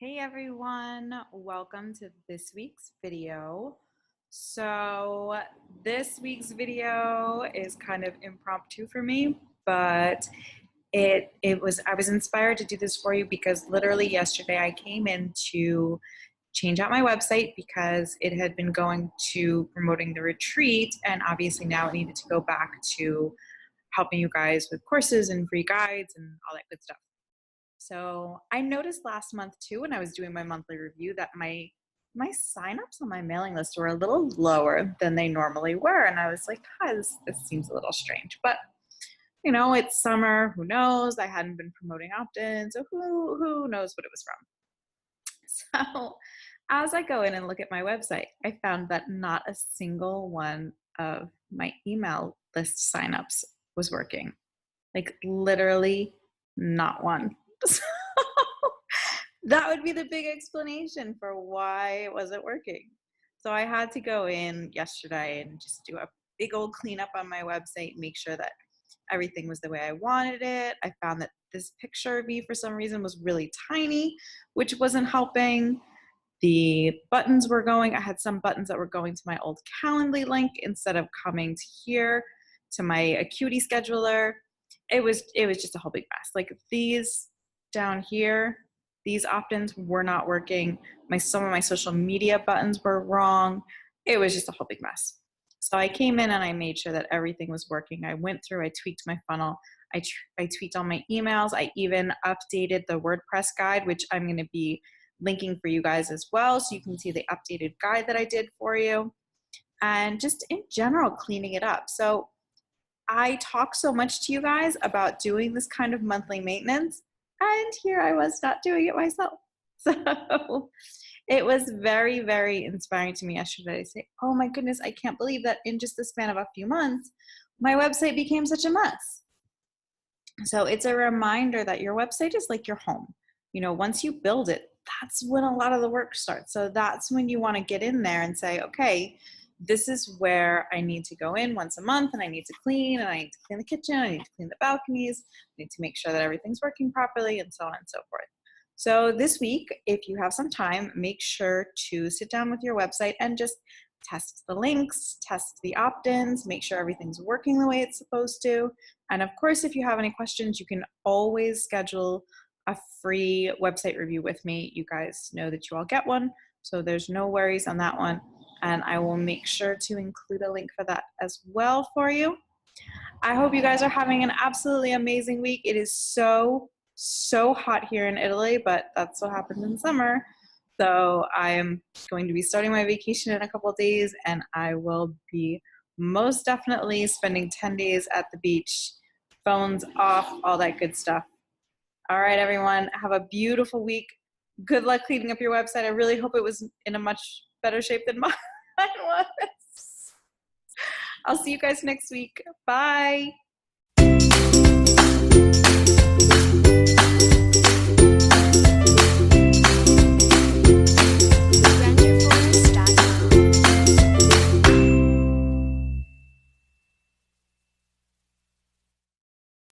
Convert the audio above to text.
Hey everyone, welcome to this week's video. So this week's video is kind of impromptu for me, but I was inspired to do this for you because literally yesterday I came in to change out my website because it had been going to promoting the retreat, and obviously now it needed to go back to helping you guys with courses and free guides and all that good stuff. So I noticed last month too, when I was doing my monthly review, that my signups on my mailing list were a little lower than they normally were. And I was like, hi, this seems a little strange. But it's summer, who knows? I hadn't been promoting opt-in, so who knows what it was from. So as I go in and look at my website, I found that not a single one of my email list signups was working. Like literally not one. So that would be the big explanation for why it wasn't working. So I had to go in yesterday and just do a big old cleanup on my website, make sure that everything was the way I wanted it. I found that this picture of me for some reason was really tiny, which wasn't helping. The buttons were going, I had some buttons that were going to my old Calendly link instead of coming to here to my Acuity scheduler. It was just a whole big mess. Like these down here, these opt-ins were not working. Some of my social media buttons were wrong. It was just a whole big mess. So I came in and I made sure that everything was working. I went through, I tweaked my funnel. I tweaked all my emails. I even updated the WordPress guide, which I'm going to be linking for you guys as well, so you can see the updated guide that I did for you. And just in general, cleaning it up. So I talk so much to you guys about doing this kind of monthly maintenance, and here I was not doing it myself. So it was very, very inspiring to me yesterday to say, oh my goodness, I can't believe that in just the span of a few months, my website became such a mess. So it's a reminder that your website is like your home. Once you build it, that's when a lot of the work starts. So that's when you want to get in there and say, okay, this is where I need to go in once a month, and I need to clean, and I need to clean the kitchen, I need to clean the balconies, I need to make sure that everything's working properly, and so on and so forth. So this week, if you have some time, make sure to sit down with your website and just test the links, test the opt-ins, make sure everything's working the way it's supposed to. And of course, if you have any questions, you can always schedule a free website review with me. You guys know that you all get one, so there's no worries on that one. And I will make sure to include a link for that as well for you. I hope you guys are having an absolutely amazing week. It is so hot here in Italy, but that's what happens in summer. So I am going to be starting my vacation in a couple of days, and I will be most definitely spending 10 days at the beach, phones off, all that good stuff. All right, everyone, have a beautiful week. Good luck cleaning up your website. I really hope it was in a much better shape than mine was. I'll see you guys next week. Bye.